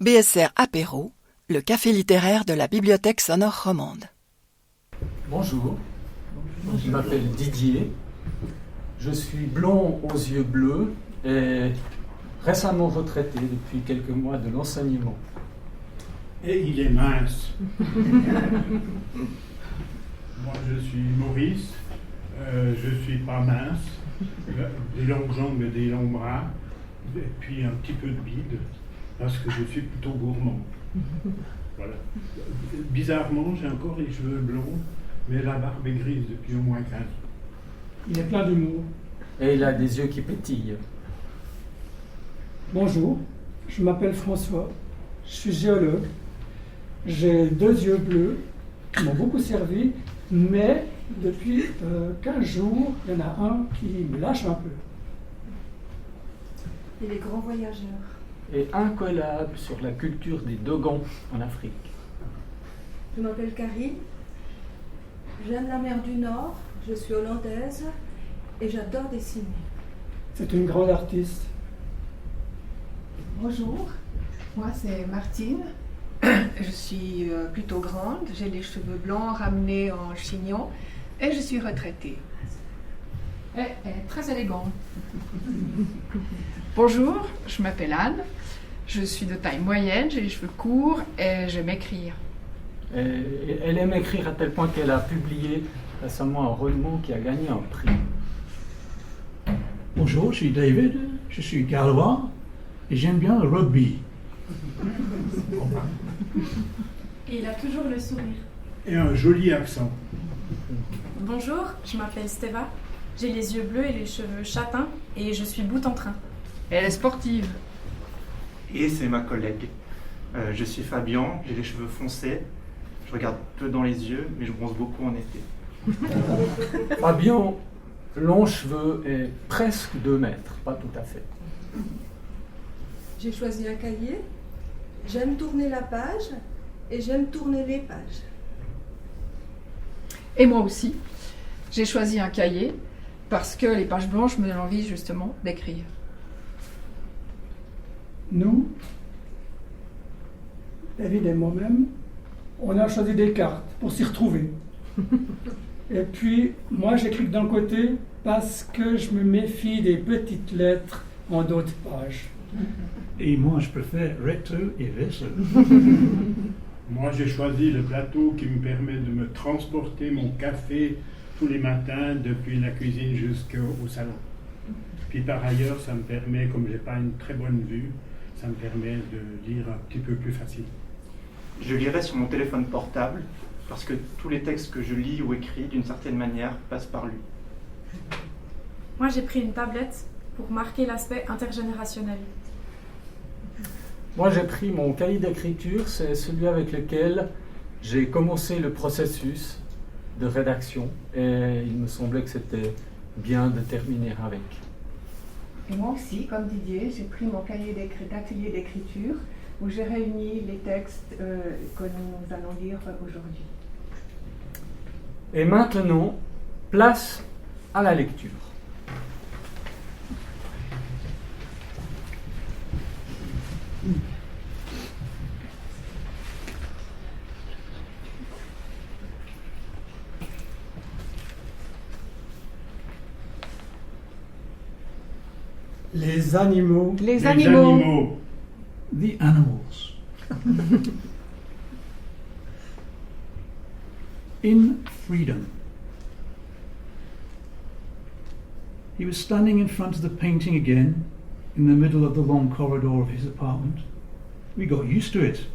BSR Apéro, le café littéraire de la Bibliothèque sonore romande. Bonjour, je m'appelle Didier, je suis blond aux yeux bleus et récemment retraité depuis quelques mois de l'enseignement. Et il est mince. Moi je suis Maurice, je suis pas mince, des longues jambes et des longs bras, et puis un petit peu de bide, parce que je suis plutôt gourmand. Voilà. Bizarrement, j'ai encore les cheveux blonds, mais la barbe est grise depuis au moins 15 ans. Il est plein d'humour. Et il a des yeux qui pétillent. Bonjour, je m'appelle François, je suis géologue. J'ai 2 yeux bleus qui m'ont beaucoup servi, mais depuis 15 jours, il y en a un qui me lâche un peu. Et les grands voyageurs. Et incollable sur la culture des Dogons en Afrique. Je m'appelle Karine, j'aime la mer du Nord, je suis hollandaise et j'adore dessiner. C'est une grande artiste. Bonjour, moi c'est Martine. Je suis plutôt grande, j'ai les cheveux blancs ramenés en chignon et je suis retraitée. Elle est très élégante. Bonjour, je m'appelle Anne, je suis de taille moyenne, j'ai les cheveux courts et j'aime écrire. Et elle aime écrire à tel point qu'elle a publié récemment un roman qui a gagné un prix. Bonjour, je suis David, je suis gallois et j'aime bien le rugby. Et il a toujours le sourire. Et un joli accent. Bonjour, je m'appelle Steva, j'ai les yeux bleus et les cheveux châtains et je suis bout en train. Elle est sportive. Et c'est ma collègue. Je suis Fabien, j'ai les cheveux foncés, je regarde peu dans les yeux, mais je bronze beaucoup en été. Fabien, long cheveux et presque 2 mètres, pas tout à fait. J'ai choisi un cahier, j'aime tourner la page et j'aime tourner les pages. Et moi aussi, j'ai choisi un cahier parce que les pages blanches me donnent envie justement d'écrire. Nous, David et moi-même, on a choisi des cartes pour s'y retrouver. Et puis, moi j'écris d'un côté parce que je me méfie des petites lettres en d'autres pages. Et moi je préfère recto et verso. Moi j'ai choisi le plateau qui me permet de me transporter mon café tous les matins depuis la cuisine jusqu'au salon. Puis par ailleurs, ça me permet, comme j'ai pas une très bonne vue, ça me permet de lire un petit peu plus facile. Je lirai sur mon téléphone portable parce que tous les textes que je lis ou écris, d'une certaine manière, passent par lui. Moi j'ai pris une tablette pour marquer l'aspect intergénérationnel. Moi j'ai pris mon cahier d'écriture, c'est celui avec lequel j'ai commencé le processus de rédaction et il me semblait que c'était bien de terminer avec. Et moi aussi, comme Didier, j'ai pris mon cahier d'atelier d'écriture où j'ai réuni les textes que nous allons lire aujourd'hui. Et maintenant, place à la lecture. Les animaux. Les animaux. The animals. In freedom. He was standing in front of the painting again, in the middle of the long corridor of his apartment. We got used to it.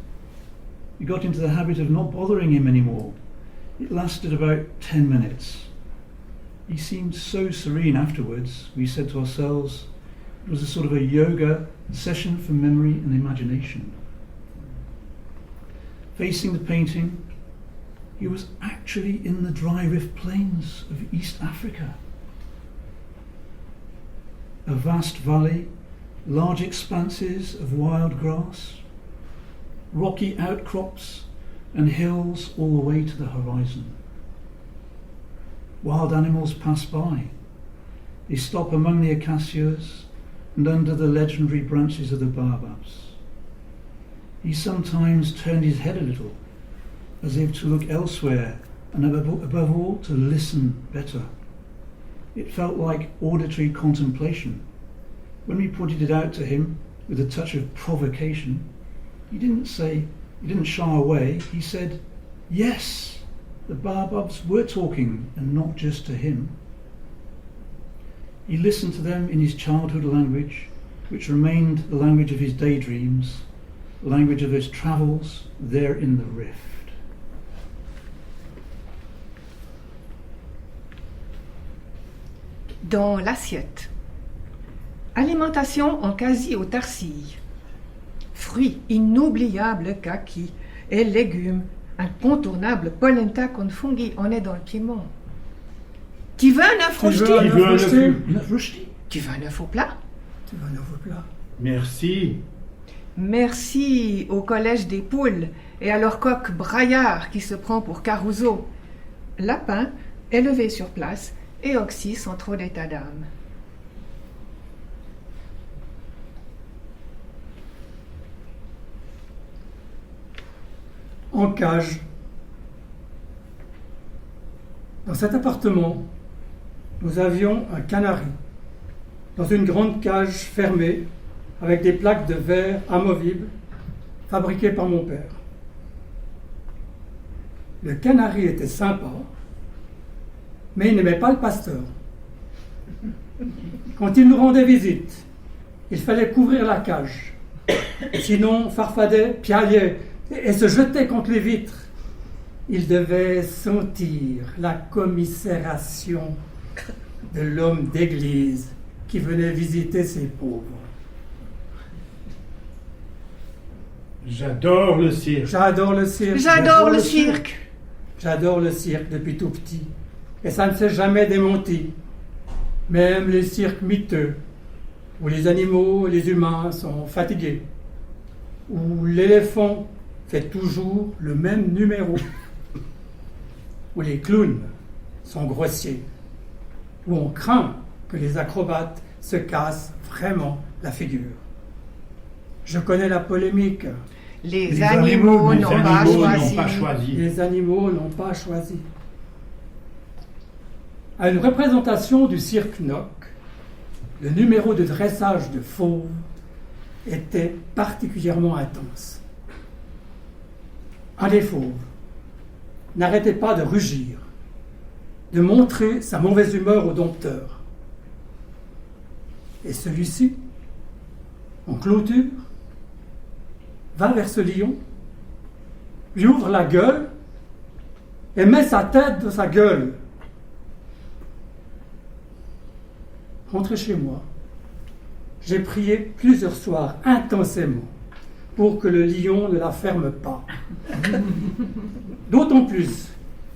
We got into the habit of not bothering him anymore. It lasted about 10 minutes. He seemed so serene afterwards, we said to ourselves, it was a sort of a yoga session for memory and imagination. Facing the painting, he was actually in the dry rift plains of East Africa. A vast valley, large expanses of wild grass, rocky outcrops and hills all the way to the horizon. Wild animals pass by. They stop among the acacias and under the legendary branches of the baobabs. he sometimes turned his head a little, as if to look elsewhere and above all to listen better. It felt like auditory contemplation. When we pointed it out to him with a touch of provocation, he didn't shy away, he said, yes, the baobabs were talking and not just to him. He listened to them in his childhood language, which remained the language of his daydreams, the language of his travels there in the rift. Dans l'assiette. Alimentation en quasi-autarcie. Fruits inoubliables kaki et légumes, incontournable polenta con funghi, on est dans le Piémont. Tu veux un œuf rosti? Tu veux un œuf au plat? Tu veux un œuf au plat? Merci. Merci au Collège des Poules et à leur coq braillard qui se prend pour Caruso. Lapin, élevé sur place, et Oxy sans trop d'état d'âme. En cage. Dans cet appartement, nous avions un canari, dans une grande cage fermée, avec des plaques de verre amovibles, fabriquées par mon père. Le canari était sympa, mais il n'aimait pas le pasteur. Quand il nous rendait visite, il fallait couvrir la cage. Sinon, farfadait, piaillait et se jetait contre les vitres. Il devait sentir la commisération de l'homme d'église qui venait visiter ses pauvres. J'adore le cirque. J'adore le cirque. J'adore le cirque. J'adore le cirque depuis tout petit. Et ça ne s'est jamais démenti. Même les cirques miteux, où les animaux et les humains sont fatigués, où l'éléphant fait toujours le même numéro, où les clowns sont grossiers, où on craint que les acrobates se cassent vraiment la figure. Je connais la polémique. Les animaux n'ont pas choisi. Les animaux n'ont pas choisi. À une représentation du cirque Nock, le numéro de dressage de fauves était particulièrement intense. Un des fauves n'arrêtait pas de rugir, de montrer sa mauvaise humeur au dompteur. Et celui-ci, en clôture, va vers ce lion, lui ouvre la gueule et met sa tête dans sa gueule. Rentré chez moi, j'ai prié plusieurs soirs intensément pour que le lion ne la ferme pas. D'autant plus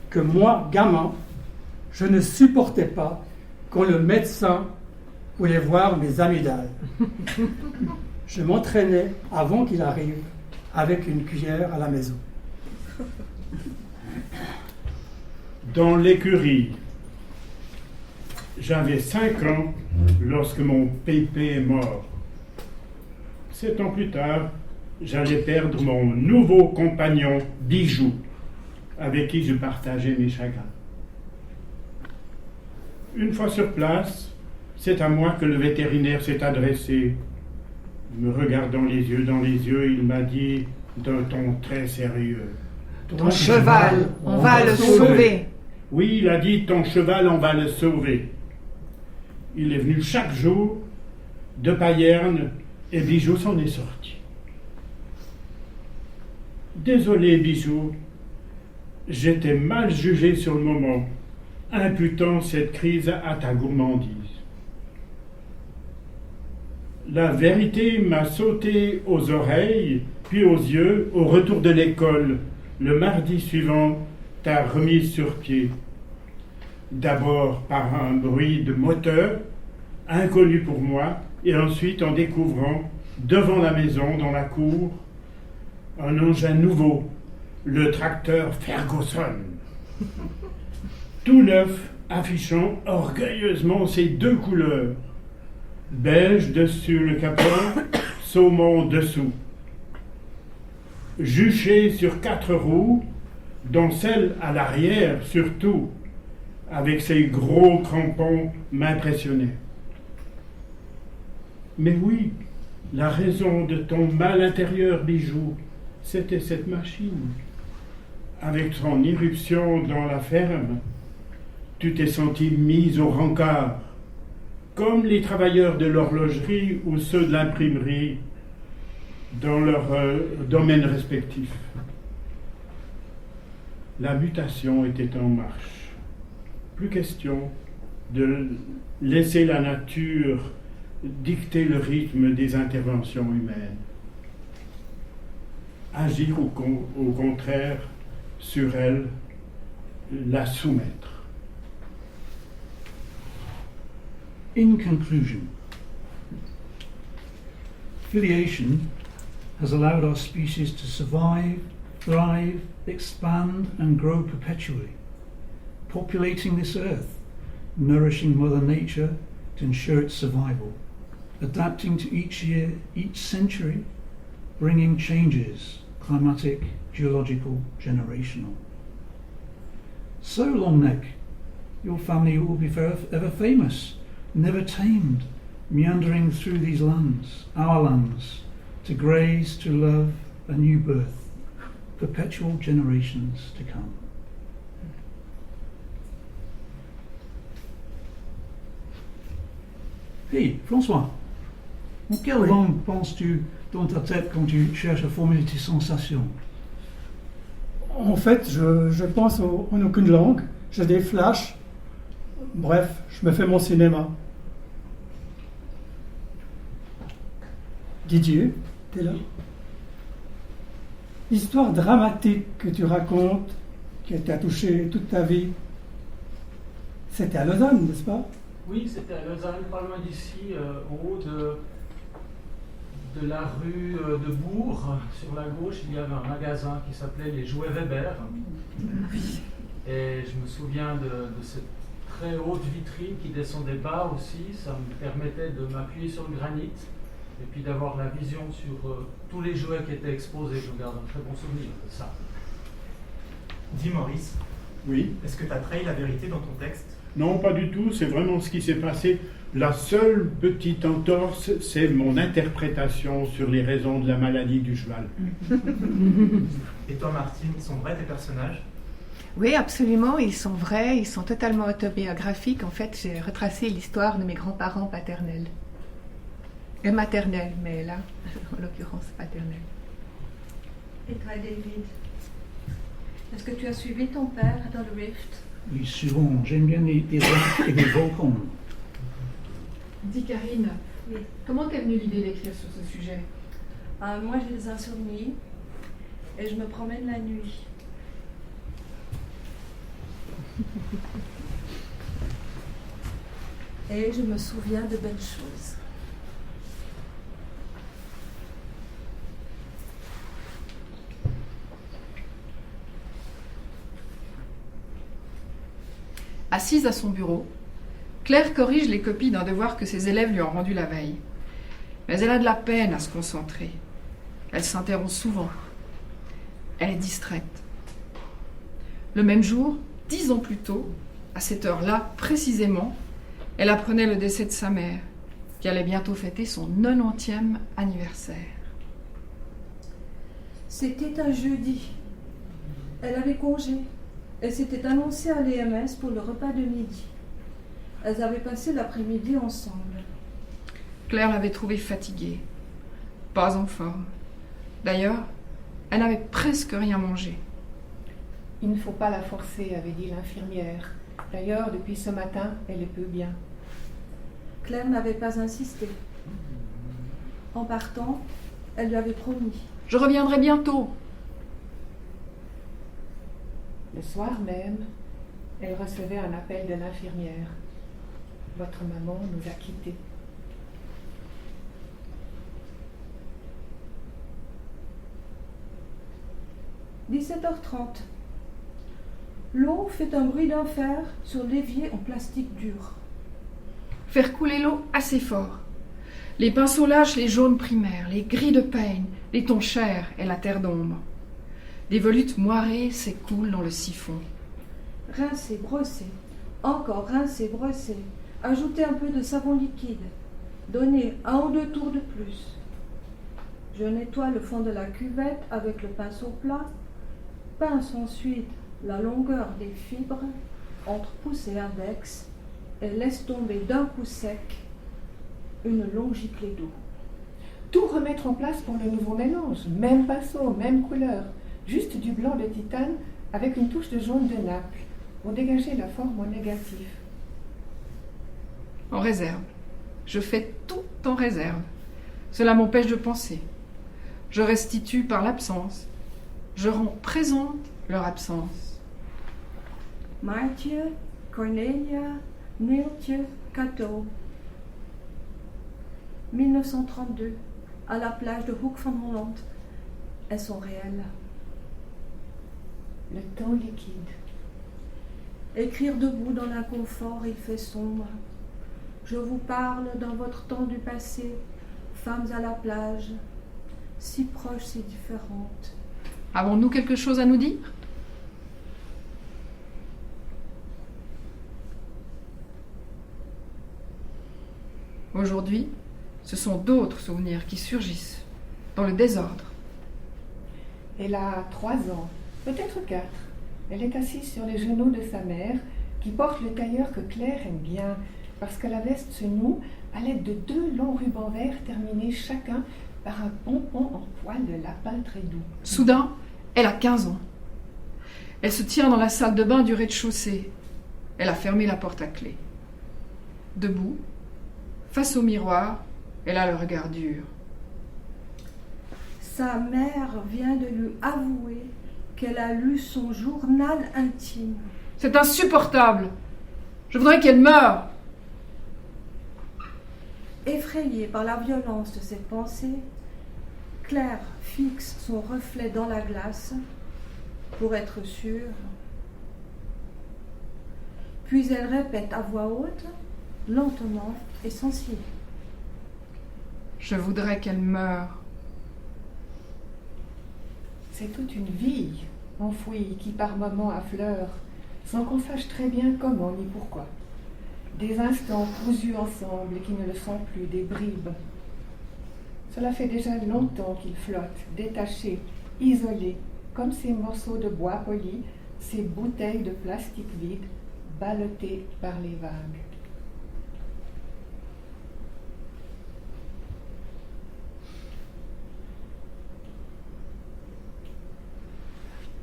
que moi, gamin, je ne supportais pas quand le médecin voulait voir mes amygdales. Je m'entraînais avant qu'il arrive avec une cuillère à la maison. Dans l'écurie, j'avais 5 ans lorsque mon pépé est mort. 7 ans plus tard, j'allais perdre mon nouveau compagnon, Bijou, avec qui je partageais mes chagrins. Une fois sur place, c'est à moi que le vétérinaire s'est adressé. Me regardant les yeux dans les yeux, il m'a dit d'un ton très sérieux: Ton cheval, on va le sauver. Oui, il a dit, ton cheval, on va le sauver. Il est venu chaque jour de Payerne et Bijou s'en est sorti. Désolé, Bijou, j'étais mal jugé sur le moment, imputant cette crise à ta gourmandise. La vérité m'a sauté aux oreilles, puis aux yeux, au retour de l'école, le mardi suivant ta remise sur pied. D'abord par un bruit de moteur, inconnu pour moi, et ensuite en découvrant, devant la maison, dans la cour, un engin nouveau, le tracteur Ferguson. Tout neuf, affichant orgueilleusement ses 2 couleurs. Beige dessus le capot, saumon dessous. juché sur 4 roues, dont celle à l'arrière surtout, avec ses gros crampons, m'impressionnait. Mais oui, la raison de ton mal intérieur, Bijou, c'était cette machine. Avec son irruption dans la ferme, tu t'es senti mise au rencard, comme les travailleurs de l'horlogerie ou ceux de l'imprimerie dans leur domaine respectif. La mutation était en marche. Plus question de laisser la nature dicter le rythme des interventions humaines. Agir au contraire sur elle, la soumettre. In conclusion, filiation has allowed our species to survive, thrive, expand and grow perpetually, populating this earth, nourishing Mother Nature to ensure its survival, adapting to each year, each century, bringing changes, climatic, geological, generational. So, Longneck, your family will be ever famous, never tamed, meandering through these lands, our lands, to graze, to love, a new birth, perpetual generations to come. Hey, François, en quelle langue penses-tu dans ta tête quand tu cherches à formuler tes sensations? En fait, je pense en aucune langue. J'ai des flashs. Bref, je me fais mon cinéma. Didier, t'es là? L'histoire dramatique que tu racontes, qui t'a touché toute ta vie, c'était à Lausanne, n'est-ce pas? Oui, c'était à Lausanne, pas loin d'ici, en haut de la rue de Bourg. Sur la gauche, il y avait un magasin qui s'appelait Les Jouets Weber. Et je me souviens de cette très haute vitrine qui descendait bas aussi. Ça me permettait de m'appuyer sur le granit et puis d'avoir la vision sur tous les jouets qui étaient exposés. Je garde un très bon souvenir de ça. Dis Maurice, Oui. est-ce que tu as trahi la vérité dans ton texte? Non, pas du tout, c'est vraiment ce qui s'est passé. La seule petite entorse, c'est mon interprétation sur les raisons de la maladie du cheval. Et toi Martine, ils sont vrais tes personnages? Oui, absolument, ils sont vrais, ils sont totalement autobiographiques. En fait, j'ai retracé l'histoire de mes grands-parents paternels. Et maternels, mais là, en l'occurrence, paternels. Et toi, David, est-ce que tu as suivi ton père dans le Rift? Oui, souvent, j'aime bien les rafts et les volcans. Dis Karine, Oui. comment t'es venue l'idée d'écrire sur ce sujet? Moi, j'ai des insomnies et je me promène la nuit. Et je me souviens de belles choses. Assise à son bureau, Claire corrige les copies d'un devoir que ses élèves lui ont rendu la veille. Mais elle a de la peine à se concentrer. Elle s'interrompt souvent. Elle est distraite. Le même jour, 10 ans plus tôt, à cette heure-là, précisément, elle apprenait le décès de sa mère, qui allait bientôt fêter son 90e anniversaire. C'était un jeudi. Elle avait congé. Elle s'était annoncée à l'EMS pour le repas de midi. Elles avaient passé l'après-midi ensemble. Claire l'avait trouvée fatiguée, pas en forme. D'ailleurs, elle n'avait presque rien mangé. Il ne faut pas la forcer, avait dit l'infirmière. D'ailleurs, depuis ce matin, elle est peu bien. Claire n'avait pas insisté. En partant, elle lui avait promis. « Je reviendrai bientôt !» Le soir même, elle recevait un appel de l'infirmière. « Votre maman nous a quittés. » « 17h30. L'eau fait un bruit d'enfer sur l'évier en plastique dur. » Faire couler l'eau assez fort. Les pinceaux lâchent les jaunes primaires, les gris de peigne, les tons chers et la terre d'ombre. Des volutes moirées s'écoulent dans le siphon. Rincer, brosser, encore rincer, brosser. Ajouter un peu de savon liquide. Donner 1 ou 2 tours de plus. Je nettoie le fond de la cuvette avec le pinceau plat. Pince ensuite la longueur des fibres entre pouce et index et laisse tomber d'un coup sec une longue giclée d'eau. Tout remettre en place pour le nouveau mélange. Même pinceau, même couleur. Juste du blanc de titane avec une touche de jaune de Naples pour dégager la forme en négatif. En réserve. Je fais tout en réserve. Cela m'empêche de penser. Je restitue par l'absence. Je rends présente leur absence. Maartje, Cornelia, Neeltje, Cato. 1932, à la plage de Hoek van Holland. Elles sont réelles. Le temps liquide. Écrire debout dans l'inconfort, il fait sombre. Je vous parle dans votre temps du passé, femmes à la plage, si proches, si différentes. Avons-nous quelque chose à nous dire ? Aujourd'hui, ce sont d'autres souvenirs qui surgissent, dans le désordre. Elle a 3 ans, peut-être 4. Elle est assise sur les genoux de sa mère, qui porte le tailleur que Claire aime bien, parce que la veste se noue à l'aide de 2 longs rubans verts terminés chacun par un pompon en poil de lapin très doux. Soudain, elle a 15 ans. Elle se tient dans la salle de bain du rez-de-chaussée. Elle a fermé la porte à clé. Debout, face au miroir, elle a le regard dur. Sa mère vient de lui avouer qu'elle a lu son journal intime. C'est insupportable. Je voudrais qu'elle meure. Effrayée par la violence de cette pensée, Claire fixe son reflet dans la glace pour être sûre. Puis elle répète à voix haute, lentement et sensible. Je voudrais qu'elle meure. C'est toute une vie enfouie qui par moments affleure, sans qu'on sache très bien comment ni pourquoi. Des instants cousus ensemble et qui ne le sont plus, des bribes. Cela fait déjà longtemps qu'il flotte, détaché, isolé, comme ces morceaux de bois poli, ces bouteilles de plastique vides, ballottées par les vagues.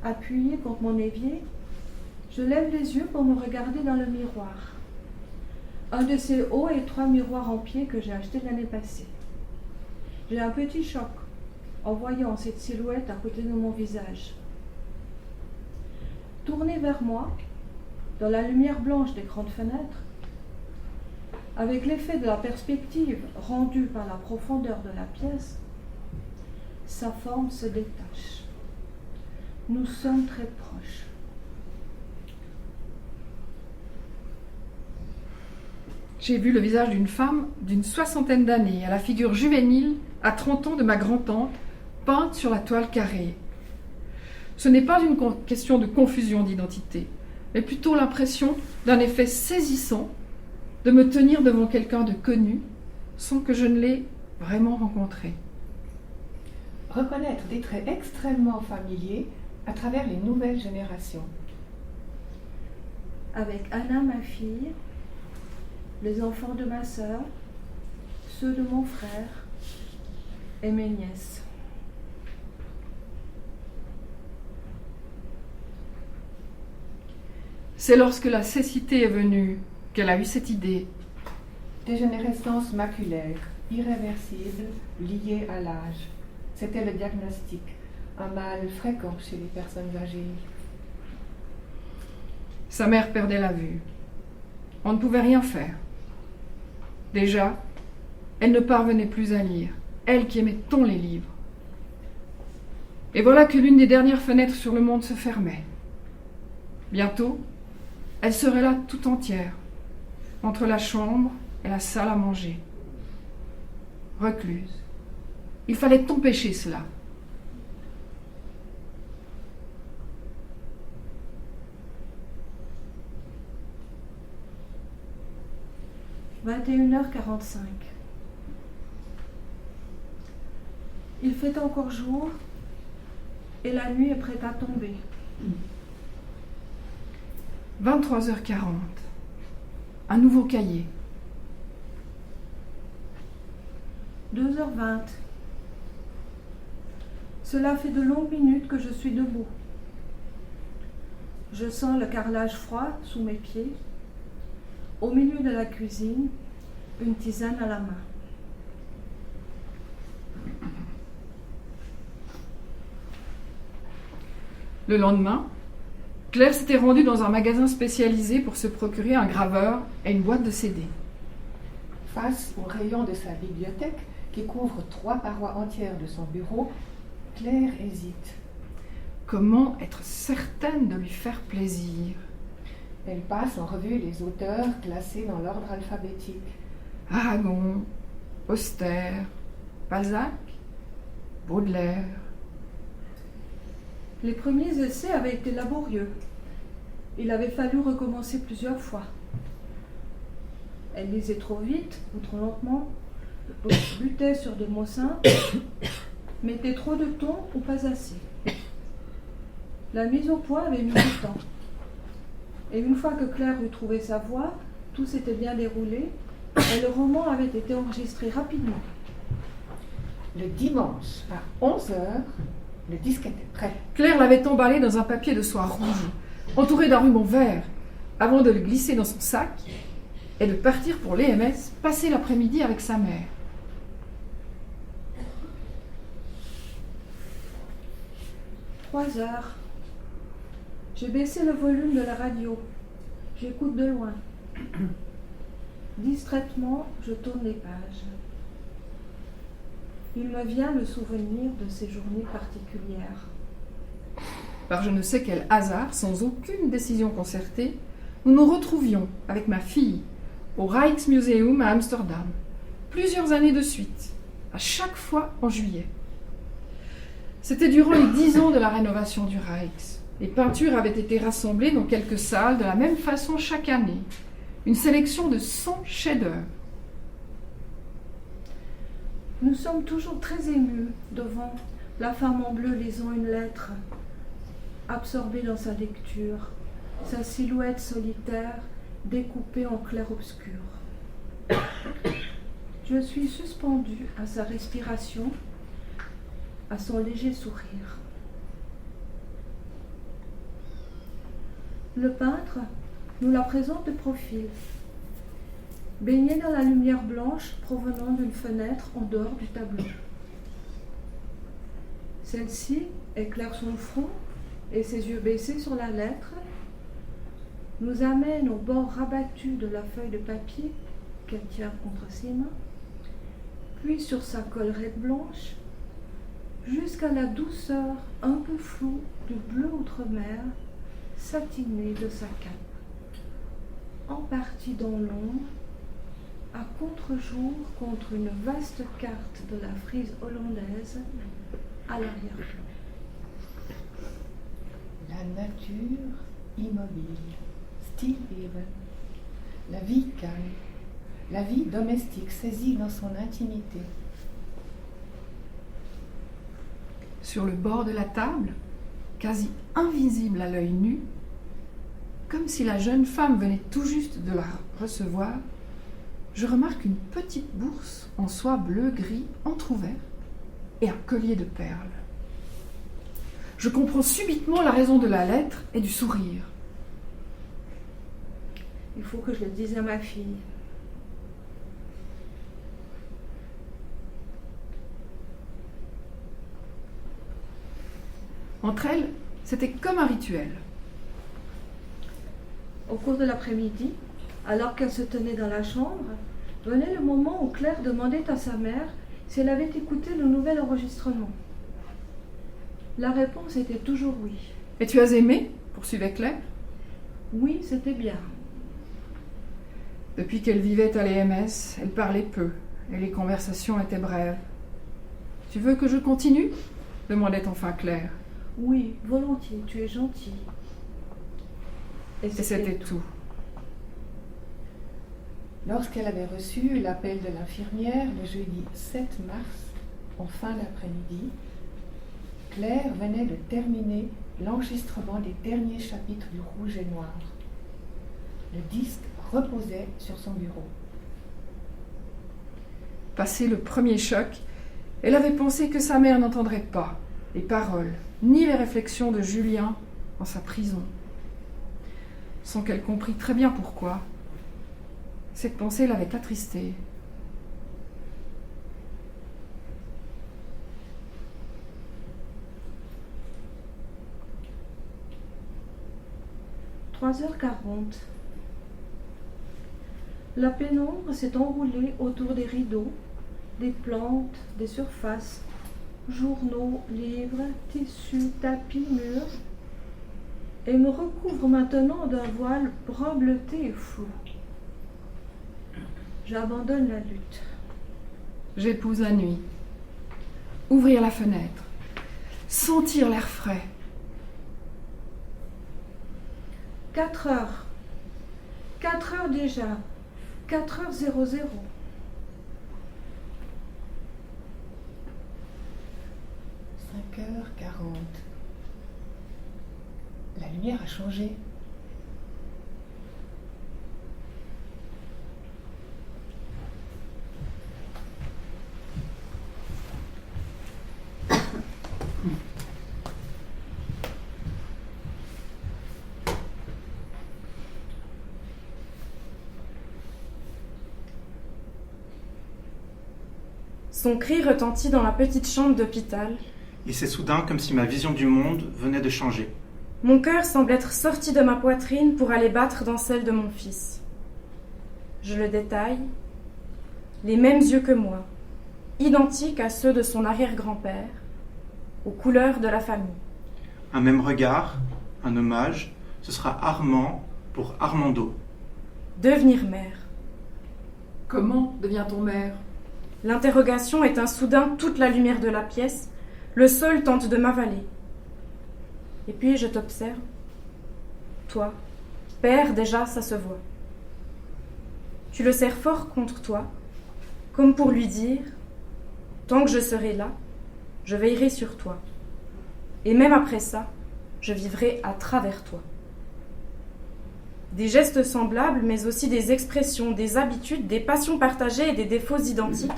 Appuyée contre mon évier, je lève les yeux pour me regarder dans le miroir. Un de ces hauts et étroits miroirs en pied que j'ai acheté l'année passée. J'ai un petit choc en voyant cette silhouette à côté de mon visage. Tournée vers moi, dans la lumière blanche des grandes fenêtres, avec l'effet de la perspective rendue par la profondeur de la pièce, sa forme se détache. Nous sommes très proches. J'ai vu le visage d'une femme d'une 60aine d'années, à la figure juvénile, à 30 ans de ma grand-tante, peinte sur la toile carrée. Ce n'est pas une question de confusion d'identité, mais plutôt l'impression d'un effet saisissant de me tenir devant quelqu'un de connu sans que je ne l'ai vraiment rencontré. Reconnaître des traits extrêmement familiers à travers les nouvelles générations. Avec Anna, ma fille, les enfants de ma sœur, ceux de mon frère et mes nièces. C'est lorsque la cécité est venue qu'elle a eu cette idée. Dégénérescence maculaire, irréversible, liée à l'âge. C'était le diagnostic, un mal fréquent chez les personnes âgées. Sa mère perdait la vue. On ne pouvait rien faire. Déjà, elle ne parvenait plus à lire, elle qui aimait tant les livres. Et voilà que l'une des dernières fenêtres sur le monde se fermait. Bientôt, elle serait là tout entière, entre la chambre et la salle à manger. recluse. Il fallait empêcher cela. « 21h45. Il fait encore jour et la nuit est prête à tomber. 23h40. Un nouveau cahier. 2h20. Cela fait de longues minutes que je suis debout. Je sens le carrelage froid sous mes pieds. Au milieu de la cuisine, une tisane à la main. Le lendemain, Claire s'était rendue dans un magasin spécialisé pour se procurer un graveur et une boîte de CD. Face au rayon de sa bibliothèque, qui couvre 3 parois entières de son bureau, Claire hésite. Comment être certaine de lui faire plaisir? Elle passe en revue les auteurs classés dans l'ordre alphabétique. Aragon, Auster, Balzac, Baudelaire. Les premiers essais avaient été laborieux. Il avait fallu recommencer plusieurs fois. Elle lisait trop vite ou trop lentement, butait sur des mots simples, mettait trop de ton ou pas assez. La mise au point avait mis du temps. Et une fois que Claire eut trouvé sa voix, tout s'était bien déroulé et le roman avait été enregistré rapidement. Le dimanche à 11h, le disque était prêt. Claire l'avait emballé dans un papier de soie rouge, entouré d'un ruban vert, avant de le glisser dans son sac et de partir pour l'EMS passer l'après-midi avec sa mère. « 3 heures. J'ai baissé le volume de la radio. J'écoute de loin. Distraitement, je tourne les pages. Il me vient le souvenir de ces journées particulières. Par je ne sais quel hasard, sans aucune décision concertée, nous nous retrouvions avec ma fille au Rijksmuseum à Amsterdam, plusieurs années de suite, à chaque fois en juillet. C'était durant les 10 ans de la rénovation du Rijks. Les peintures avaient été rassemblées dans quelques salles de la même façon chaque année. Une sélection de 100 chefs-d'œuvre. Nous sommes toujours très émus devant la femme en bleu lisant une lettre, absorbée dans sa lecture, sa silhouette solitaire découpée en clair-obscur. Je suis suspendue à sa respiration, à son léger sourire. Le peintre nous la présente de profil, baignée dans la lumière blanche provenant d'une fenêtre en dehors du tableau. Celle-ci éclaire son front et ses yeux baissés sur la lettre, nous amène au bord rabattu de la feuille de papier qu'elle tient contre ses mains, puis sur sa collerette blanche, jusqu'à la douceur un peu floue du bleu outre-mer satiné de sa cape, en partie dans l'ombre, à contre-jour contre une vaste carte de la frise hollandaise à l'arrière-plan. La nature immobile, stilleben, la vie calme, la vie domestique saisie dans son intimité. Sur le bord de la table, quasi invisible à l'œil nu, comme si la jeune femme venait tout juste de la recevoir, je remarque une petite bourse en soie bleu-gris entrouverte et un collier de perles. Je comprends subitement la raison de la lettre et du sourire. Il faut que je le dise à ma fille. Entre elles, c'était comme un rituel. Au cours de l'après-midi, alors qu'elle se tenait dans la chambre, venait le moment où Claire demandait à sa mère si elle avait écouté le nouvel enregistrement. La réponse était toujours oui. Et tu as aimé ? Poursuivait Claire. Oui, c'était bien. Depuis qu'elle vivait à l'EMS, elle parlait peu et les conversations étaient brèves. « Tu veux que je continue ?» demandait enfin Claire. « Oui, volontiers, tu es gentil. » Et c'était tout. Lorsqu'elle avait reçu l'appel de l'infirmière le jeudi 7 mars, en fin d'après-midi, Claire venait de terminer l'enregistrement des derniers chapitres du Rouge et Noir. Le disque reposait sur son bureau. Passé le premier choc, elle avait pensé que sa mère n'entendrait pas les paroles ni les réflexions de Julien en sa prison. Sans qu'elle comprît très bien pourquoi, cette pensée l'avait attristée. « 3h40. La pénombre s'est enroulée autour des rideaux, des plantes, des surfaces, journaux, livres, tissus, tapis, murs, et me recouvre maintenant d'un voile brun bleuté et flou. J'abandonne la lutte. J'épouse la nuit. Ouvrir la fenêtre. Sentir l'air frais. 4 heures. 4 heures déjà. 4h00. « 5h40. La lumière a changé. Son cri retentit dans la petite chambre d'hôpital. Et c'est soudain comme si ma vision du monde venait de changer. Mon cœur semble être sorti de ma poitrine pour aller battre dans celle de mon fils. Je le détaille. Les mêmes yeux que moi, identiques à ceux de son arrière-grand-père, aux couleurs de la famille. Un même regard, un hommage, ce sera Armand pour Armando. Devenir mère. Comment devient-on mère ? L'interrogation éteint soudain toute la lumière de la pièce. Le sol tente de m'avaler. Et puis je t'observe. Toi, père, déjà, ça se voit. Tu le serres fort contre toi, comme pour lui dire « Tant que je serai là, je veillerai sur toi. Et même après ça, je vivrai à travers toi. » Des gestes semblables, mais aussi des expressions, des habitudes, des passions partagées et des défauts identiques.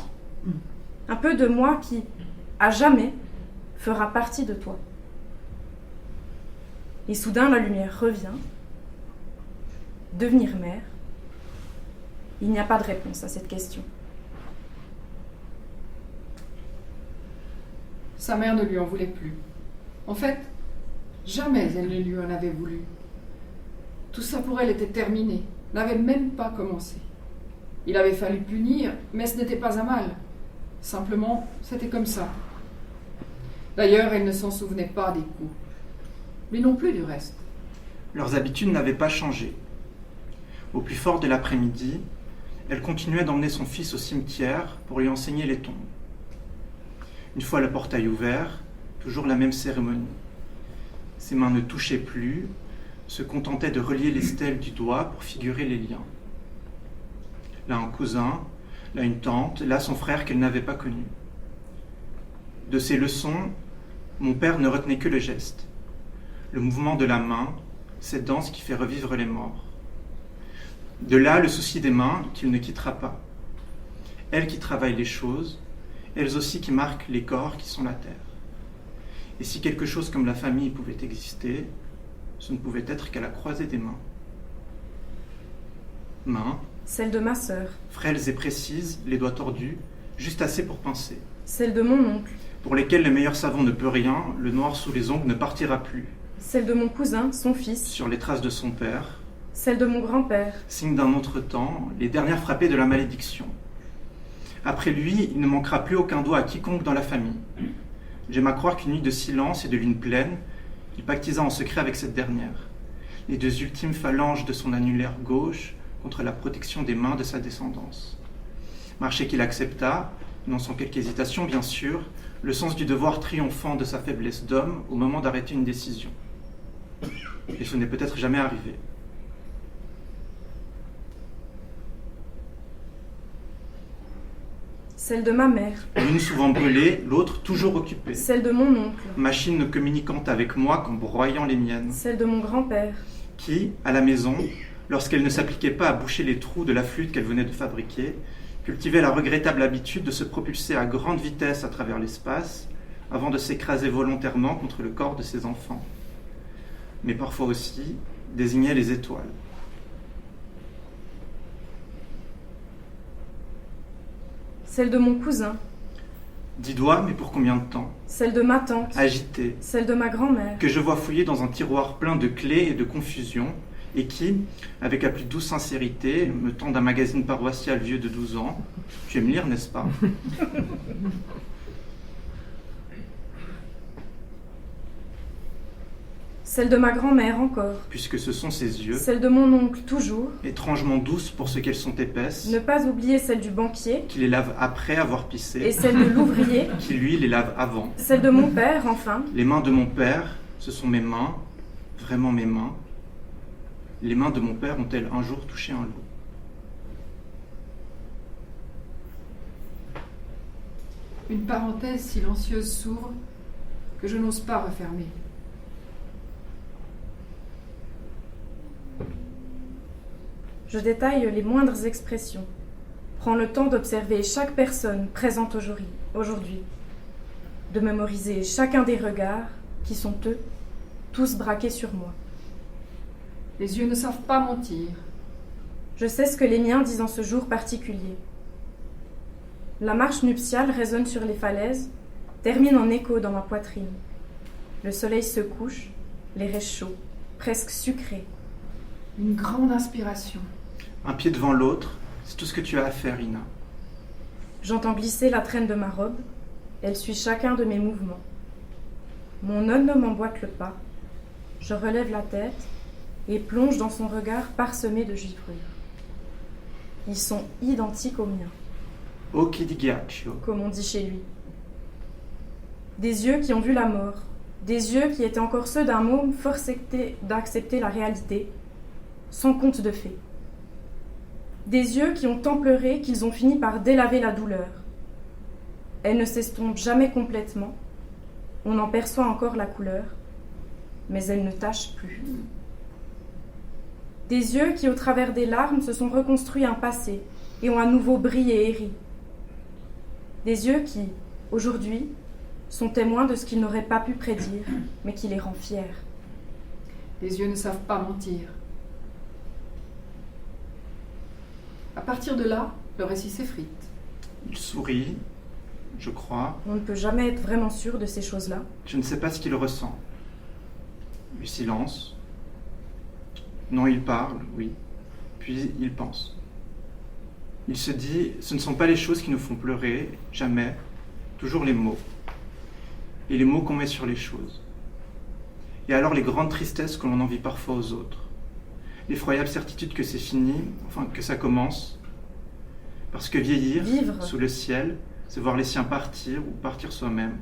Un peu de moi qui, à jamais, fera partie de toi. Et soudain, la lumière revient. Devenir mère. Il n'y a pas de réponse à cette question. Sa mère ne lui en voulait plus. En fait, jamais elle ne lui en avait voulu. Tout ça pour elle était terminé, n'avait même pas commencé. Il avait fallu punir, mais ce n'était pas un mal. Simplement, c'était comme ça. D'ailleurs, elle ne s'en souvenait pas des coups. Mais non plus du reste. Leurs habitudes n'avaient pas changé. Au plus fort de l'après-midi, elle continuait d'emmener son fils au cimetière pour lui enseigner les tombes. Une fois le portail ouvert, toujours la même cérémonie. Ses mains ne touchaient plus, se contentaient de relier les stèles du doigt pour figurer les liens. Là un cousin, là une tante, là son frère qu'elle n'avait pas connu. De ses leçons, mon père ne retenait que le geste, le mouvement de la main, cette danse qui fait revivre les morts. De là le souci des mains qu'il ne quittera pas. Elles qui travaillent les choses, elles aussi qui marquent les corps qui sont la terre. Et si quelque chose comme la famille pouvait exister, ce ne pouvait être qu'à la croisée des mains. Mains, Celle de ma sœur. frêles et précises, les doigts tordus, juste assez pour pincer. Celle de mon oncle. Pour lesquels le meilleur savon ne peut rien, le noir sous les ongles ne partira plus. Celle de mon cousin, son fils. Sur les traces de son père, Celle de mon grand-père. signe d'un autre temps, les dernières frappées de la malédiction. Après lui, il ne manquera plus aucun doigt à quiconque dans la famille. J'aime à croire qu'une nuit de silence et de lune pleine, il pactisa en secret avec cette dernière, les deux ultimes phalanges de son annulaire gauche contre la protection des mains de sa descendance. Marché qu'il accepta, non sans quelque hésitation bien sûr, le sens du devoir triomphant de sa faiblesse d'homme au moment d'arrêter une décision. Et ce n'est peut-être jamais arrivé. Celle de ma mère. L'une souvent brûlée, l'autre toujours occupée. Celle de mon oncle. Machine ne communiquant avec moi qu'en broyant les miennes. Celle de mon grand-père. Qui, à la maison, lorsqu'elle ne s'appliquait pas à boucher les trous de la flûte qu'elle venait de fabriquer, cultivait la regrettable habitude de se propulser à grande vitesse à travers l'espace avant de s'écraser volontairement contre le corps de ses enfants. Mais parfois aussi désignait les étoiles. Celle de mon cousin. 10 doigts, mais pour combien de temps? Celle de ma tante. Agitée. Celle de ma grand-mère. Que je vois fouiller dans un tiroir plein de clés et de confusion, et qui, avec la plus douce sincérité, me tend un magazine paroissial vieux de 12 ans. Tu aimes lire, n'est-ce pas? Celle de ma grand-mère encore. Puisque ce sont ses yeux. Celle de mon oncle toujours. Étrangement douces pour ce qu'elles sont épaisses. Ne pas oublier celle du banquier. Qui les lave après avoir pissé. Et celle de l'ouvrier. Qui lui les lave avant. Celle de mon père, enfin. Les mains de mon père, ce sont mes mains, vraiment mes mains. Les mains de mon père ont-elles un jour touché un loup? Une parenthèse silencieuse s'ouvre que je n'ose pas refermer. Je détaille les moindres expressions. Prends le temps d'observer chaque personne présente aujourd'hui. De mémoriser chacun des regards qui sont eux, tous braqués sur moi. Les yeux ne savent pas mentir. Je sais ce que les miens disent en ce jour particulier. La marche nuptiale résonne sur les falaises, termine en écho dans ma poitrine. Le soleil se couche, l'air est chaud, presque sucré. Une grande inspiration. Un pied devant l'autre, c'est tout ce que tu as à faire, Ina. J'entends glisser la traîne de ma robe, elle suit chacun de mes mouvements. Mon œil m'emboîte le pas, je relève la tête et plonge dans son regard parsemé de givrures. Ils sont identiques aux miens. Oh, che di ghiaccio. Comme on dit chez lui. Des yeux qui ont vu la mort, des yeux qui étaient encore ceux d'un môme forcé d'accepter la réalité, sans compte de fait. Des yeux qui ont tant pleuré qu'ils ont fini par délaver la douleur. Elle ne s'estompe jamais complètement, on en perçoit encore la couleur, mais elle ne tache plus. Des yeux qui, au travers des larmes, se sont reconstruits un passé et ont à nouveau brillé et ri. Des yeux qui, aujourd'hui, sont témoins de ce qu'ils n'auraient pas pu prédire, mais qui les rend fiers. Les yeux ne savent pas mentir. À partir de là, le récit s'effrite. Il sourit, je crois. On ne peut jamais être vraiment sûr de ces choses-là. Je ne sais pas ce qu'il ressent. Du silence. Non, il parle, oui. Puis il pense. Il se dit, ce ne sont pas les choses qui nous font pleurer, jamais. Toujours les mots. Et les mots qu'on met sur les choses. Et alors les grandes tristesses que l'on envie parfois aux autres. L'effroyable certitude que c'est fini, enfin que ça commence. Parce que vieillir, vivre sous le ciel, c'est voir les siens partir ou partir soi-même.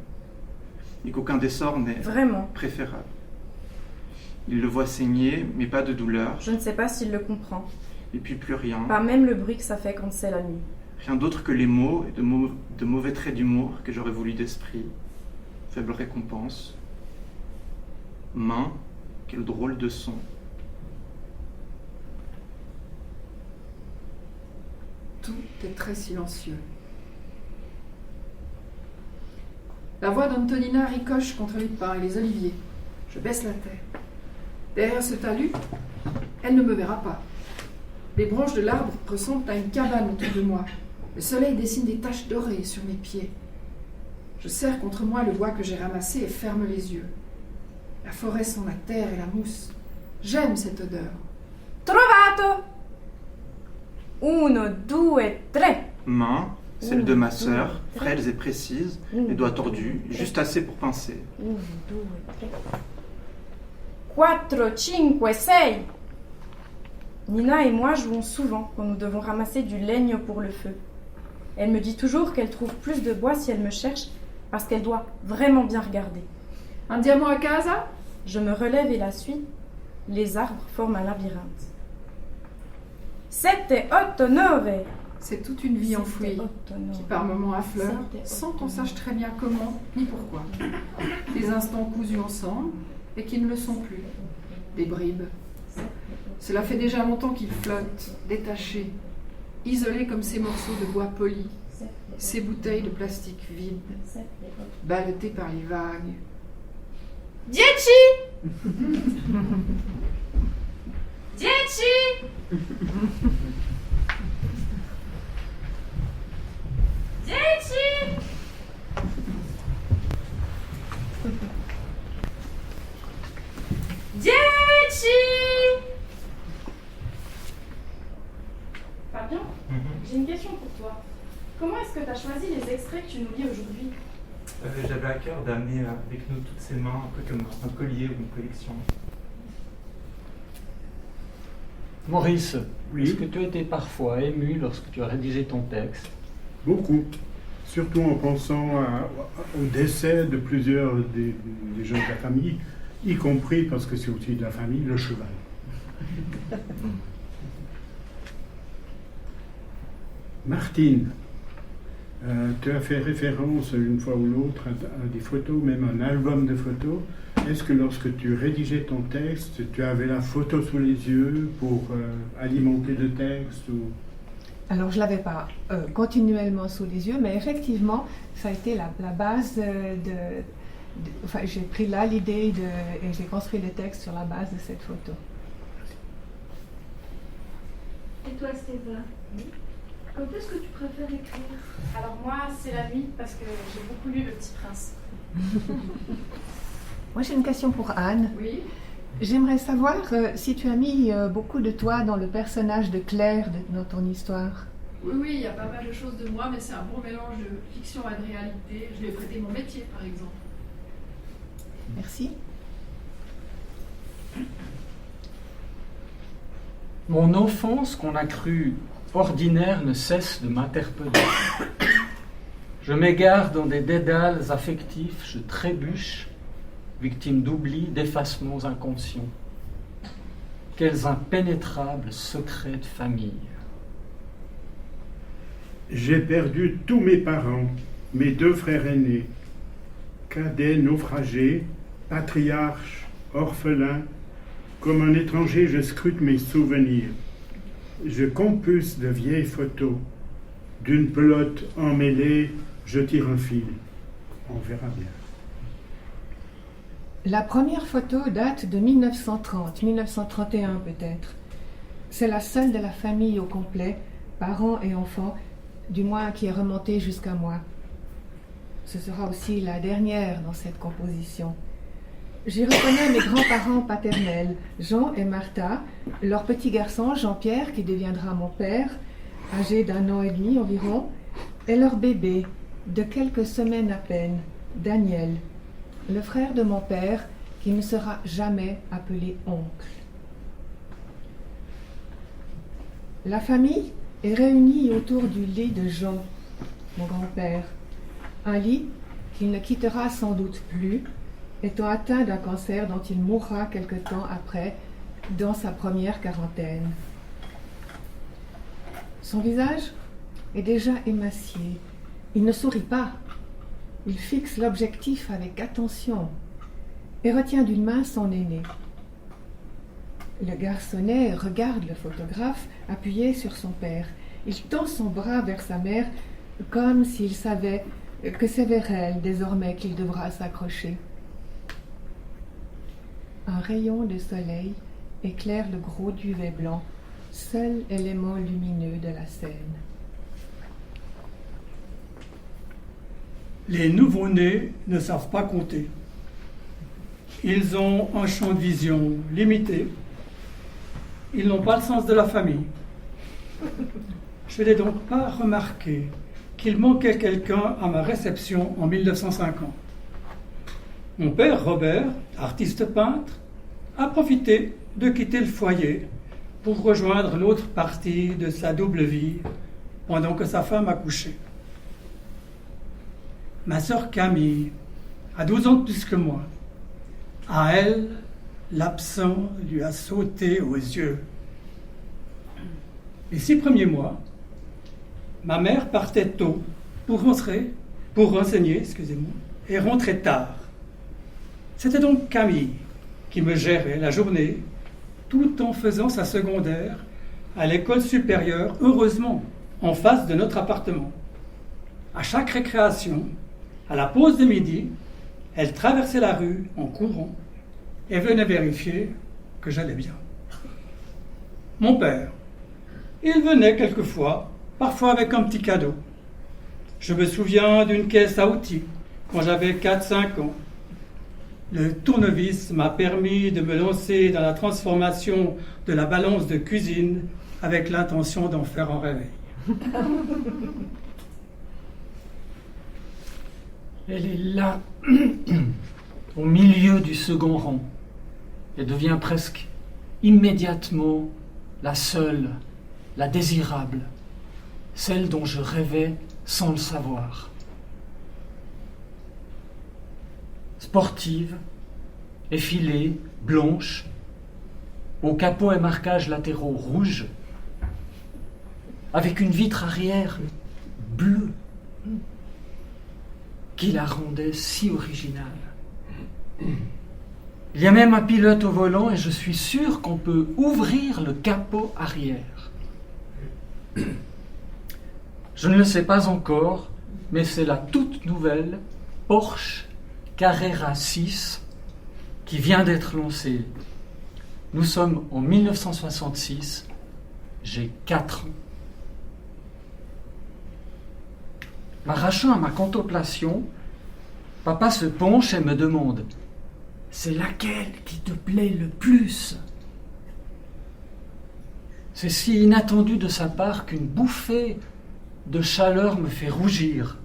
Et qu'aucun des sorts n'est vraiment préférable. Il le voit saigner, mais pas de douleur. Je ne sais pas s'il le comprend. Et puis plus rien. Pas même le bruit que ça fait quand c'est la nuit. Rien d'autre que les mots et de mauvais traits d'humour que j'aurais voulu d'esprit. Faible récompense. Main, quel drôle de son. Tout est très silencieux. La voix d'Antonina ricoche contre les pins et les oliviers. Je baisse la tête. Derrière ce talus, elle ne me verra pas. Les branches de l'arbre ressemblent à une cabane autour de moi. Le soleil dessine des taches dorées sur mes pieds. Je serre contre moi le bois que j'ai ramassé et ferme les yeux. La forêt sent la terre et la mousse. J'aime cette odeur. Trovato! Uno, due, tre. Main, celle de ma sœur, frêles et précises, les doigts tordus, juste assez pour pincer. Uno, due, tre. Quattro, cinque, sei. Nina et moi jouons souvent quand nous devons ramasser du leigne pour le feu. Elle me dit toujours qu'elle trouve plus de bois si elle me cherche, parce qu'elle doit vraiment bien regarder. Un diamant à casa? Je me relève et la suis. Les arbres forment un labyrinthe. Sette, otto, nove. C'est toute une vie enfouie, qui par moments affleure, sans qu'on sache très bien comment ni pourquoi. Des instants cousus ensemble, et qui ne le sont plus. Des bribes. Cela fait déjà longtemps qu'ils flottent, détachés, isolés comme ces morceaux de bois poli, ces bouteilles de plastique vides, ballottées par les vagues. 10! 10! 10! Fabien, j'ai une question pour toi. Comment est-ce que tu as choisi les extraits que tu nous lis aujourd'hui? J'avais à cœur d'amener avec nous toutes ces mains, un peu comme un collier ou une collection. Maurice, Oui. est-ce que tu as été parfois ému lorsque tu as rédigé ton texte? Beaucoup. Surtout en pensant au décès de plusieurs des gens de la famille, y compris, parce que c'est aussi de la famille, le cheval. Martine, tu as fait référence une fois ou l'autre à des photos, même un album de photos. Est-ce que lorsque tu rédigeais ton texte, tu avais la photo sous les yeux pour alimenter le texte ou... Alors, je ne l'avais pas continuellement sous les yeux, mais effectivement, ça a été la base enfin, j'ai pris là l'idée et j'ai construit le texte sur la base de cette photo. Et toi, Stéphane, quand est-ce que tu préfères écrire? Alors moi, c'est la nuit, parce que j'ai beaucoup lu Le Petit Prince. Moi, j'ai une question pour Anne. Oui. J'aimerais savoir si tu as mis beaucoup de toi dans le personnage de Claire dans ton histoire. Oui, il y a pas mal de choses de moi, mais c'est un bon mélange de fiction et de réalité. Je lui ai prêté mon métier, par exemple. Merci. Mon offense qu'on a crue ordinaire ne cesse de m'interpeller. Je m'égare dans des dédales affectifs, je trébuche, victime d'oubli, d'effacements inconscients. Quels impénétrables secrets de famille. J'ai perdu tous mes parents, mes 2 frères aînés, cadets naufragés, patriarches, orphelins. Comme un étranger, je scrute mes souvenirs. Je compulse de vieilles photos. D'une pelote emmêlée, je tire un fil. On verra bien. La première photo date de 1930, 1931 peut-être. C'est la seule de la famille au complet, parents et enfants, du moins qui est remontée jusqu'à moi. Ce sera aussi la dernière dans cette composition. J'y reconnais mes grands-parents paternels, Jean et Martha, leur petit garçon Jean-Pierre, qui deviendra mon père, âgé d'1 an et demi environ, et leur bébé, de quelques semaines à peine, Daniel, le frère de mon père, qui ne sera jamais appelé oncle. La famille est réunie autour du lit de Jean, mon grand-père, un lit qu'il ne quittera sans doute plus, étant atteint d'un cancer dont il mourra quelque temps après, dans sa première quarantaine. Son visage est déjà émacié. Il ne sourit pas. Il fixe l'objectif avec attention et retient d'une main son aîné. Le garçonnet regarde le photographe appuyé sur son père. Il tend son bras vers sa mère comme s'il savait que c'est vers elle désormais qu'il devra s'accrocher. Un rayon de soleil éclaire le gros duvet blanc, seul élément lumineux de la scène. Les nouveau-nés ne savent pas compter. Ils ont un champ de vision limité. Ils n'ont pas le sens de la famille. Je n'ai donc pas remarqué qu'il manquait quelqu'un à ma réception en 1950. Mon père, Robert, artiste peintre, a profité de quitter le foyer pour rejoindre l'autre partie de sa double vie pendant que sa femme accouchait. Ma sœur Camille a 12 ans de plus que moi. À elle, l'absent lui a sauté aux yeux. Les 6 premiers mois, ma mère partait tôt pour renseigner, et rentrait tard. C'était donc Camille qui me gérait la journée, tout en faisant sa secondaire à l'école supérieure, heureusement, en face de notre appartement. À chaque récréation, à la pause de midi, elle traversait la rue en courant et venait vérifier que j'allais bien. Mon père, il venait quelquefois, parfois avec un petit cadeau. Je me souviens d'une caisse à outils quand j'avais 4-5 ans. Le tournevis m'a permis de me lancer dans la transformation de la balance de cuisine avec l'intention d'en faire un réveil. Elle est là, au milieu du second rang. Elle devient presque immédiatement la seule, la désirable, celle dont je rêvais sans le savoir. Sportive, effilée, blanche, au capot et marquages latéraux rouges, avec une vitre arrière bleue qui la rendait si originale. Il y a même un pilote au volant et je suis sûr qu'on peut ouvrir le capot arrière. Je ne le sais pas encore, mais c'est la toute nouvelle Porsche Carrera 6 qui vient d'être lancée. Nous sommes en 1966, j'ai 4 ans. M'arrachant à ma contemplation, papa se penche et me demande « C'est laquelle qui te plaît le plus ?» C'est si inattendu de sa part qu'une bouffée de chaleur me fait rougir.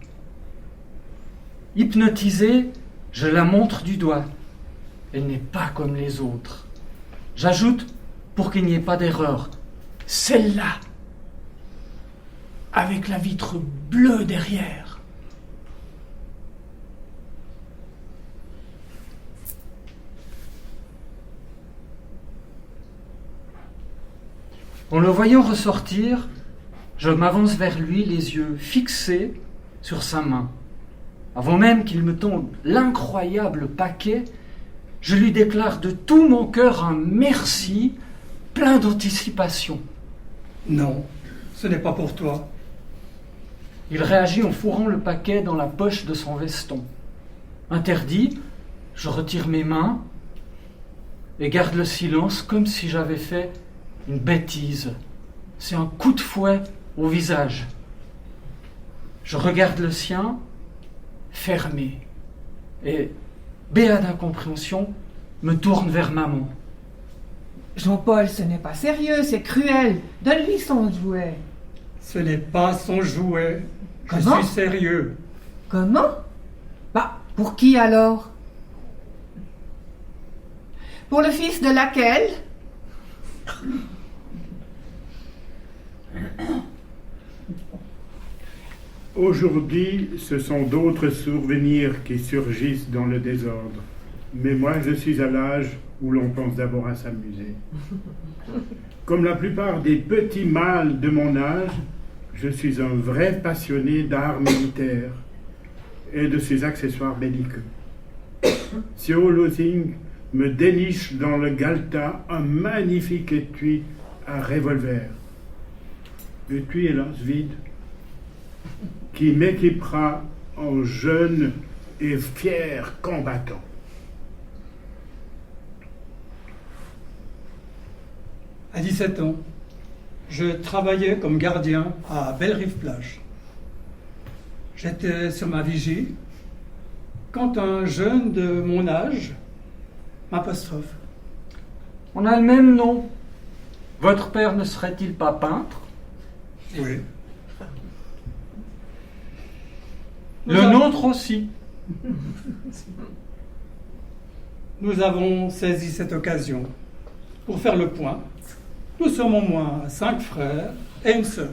Hypnotisé, je la montre du doigt. Elle n'est pas comme les autres. J'ajoute, pour qu'il n'y ait pas d'erreur, celle-là, avec la vitre bleue derrière. En le voyant ressortir, je m'avance vers lui, les yeux fixés sur sa main. Avant même qu'il me tende l'incroyable paquet, je lui déclare de tout mon cœur un merci plein d'anticipation. Non, ce n'est pas pour toi. Il réagit en fourrant le paquet dans la poche de son veston. Interdit, je retire mes mains et garde le silence comme si j'avais fait une bêtise. C'est un coup de fouet au visage. Je regarde le sien, fermé, et, béat d'incompréhension, me tourne vers maman. Jean-Paul, ce n'est pas sérieux, c'est cruel. Donne-lui son jouet. Ce n'est pas son jouet. Comment ? Je suis sérieux. Comment ? Bah, pour qui alors ? Pour le fils de laquelle ? Aujourd'hui, ce sont d'autres souvenirs qui surgissent dans le désordre. Mais moi, je suis à l'âge où l'on pense d'abord à s'amuser. Comme la plupart des petits mâles de mon âge, je suis un vrai passionné d'art militaire et de ses accessoires belliqueux. Xiao Lozing me déniche dans le Galetas un magnifique étui à revolver. Étui, hélas, vide, qui m'équipera en jeune et fier combattant. À 17 ans, je travaillais comme gardien à Bellerive-Plage. J'étais sur ma vigie quand un jeune de mon âge m'apostrophe. On a le même nom. Votre père ne serait-il pas peintre ? Oui. Le nôtre aussi. Nous avons saisi cette occasion pour faire le point. Nous sommes au moins 5 frères et une sœur.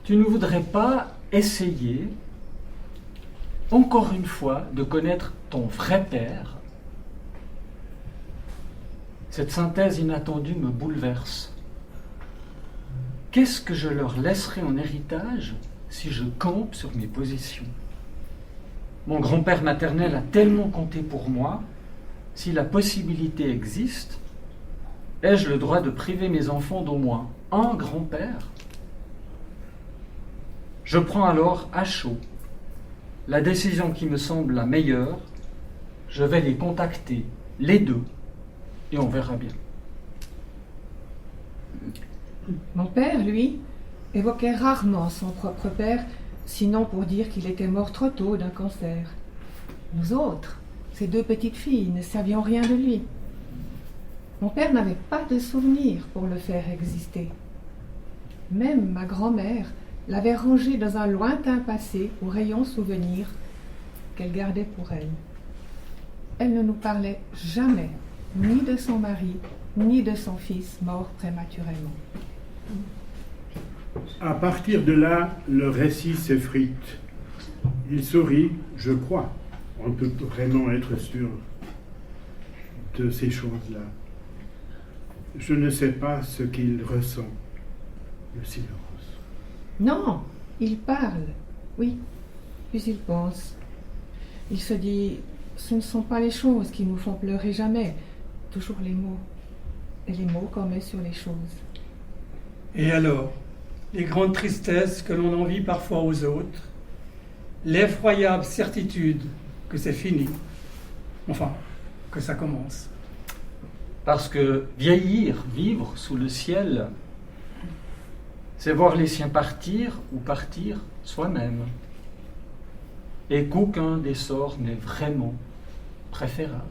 tu ne voudrais pas essayer, encore une fois, de connaître ton vrai père? Cette synthèse inattendue me bouleverse. Qu'est-ce que je leur laisserai en héritage si je campe sur mes positions? Mon grand-père maternel a tellement compté pour moi. Si la possibilité existe, ai-je le droit de priver mes enfants d'au moins un grand-père? Je prends alors à chaud la décision qui me semble la meilleure. Je vais les contacter, les deux, et on verra bien. Mon père, lui, évoquait rarement son propre père, sinon pour dire qu'il était mort trop tôt d'un cancer. Nous autres, ces deux petites filles, ne savions rien de lui. Mon père n'avait pas de souvenir pour le faire exister. Même ma grand-mère l'avait rangé dans un lointain passé au rayon souvenir qu'elle gardait pour elle. Elle ne nous parlait jamais ni de son mari, ni de son fils mort prématurément. À partir de là, le récit s'effrite. Il sourit, je crois. On peut vraiment être sûr de ces choses-là. Je ne sais pas ce qu'il ressent. Le silence. Non, il parle, oui, puis il pense. Il se dit, ce ne sont pas les choses qui nous font pleurer jamais, toujours les mots. Et les mots qu'on met sur les choses. Et alors, les grandes tristesses que l'on envie parfois aux autres, l'effroyable certitude que c'est fini, enfin, que ça commence. Parce que vieillir, vivre sous le ciel, c'est voir les siens partir ou partir soi-même. Et qu'aucun des sorts n'est vraiment préférable.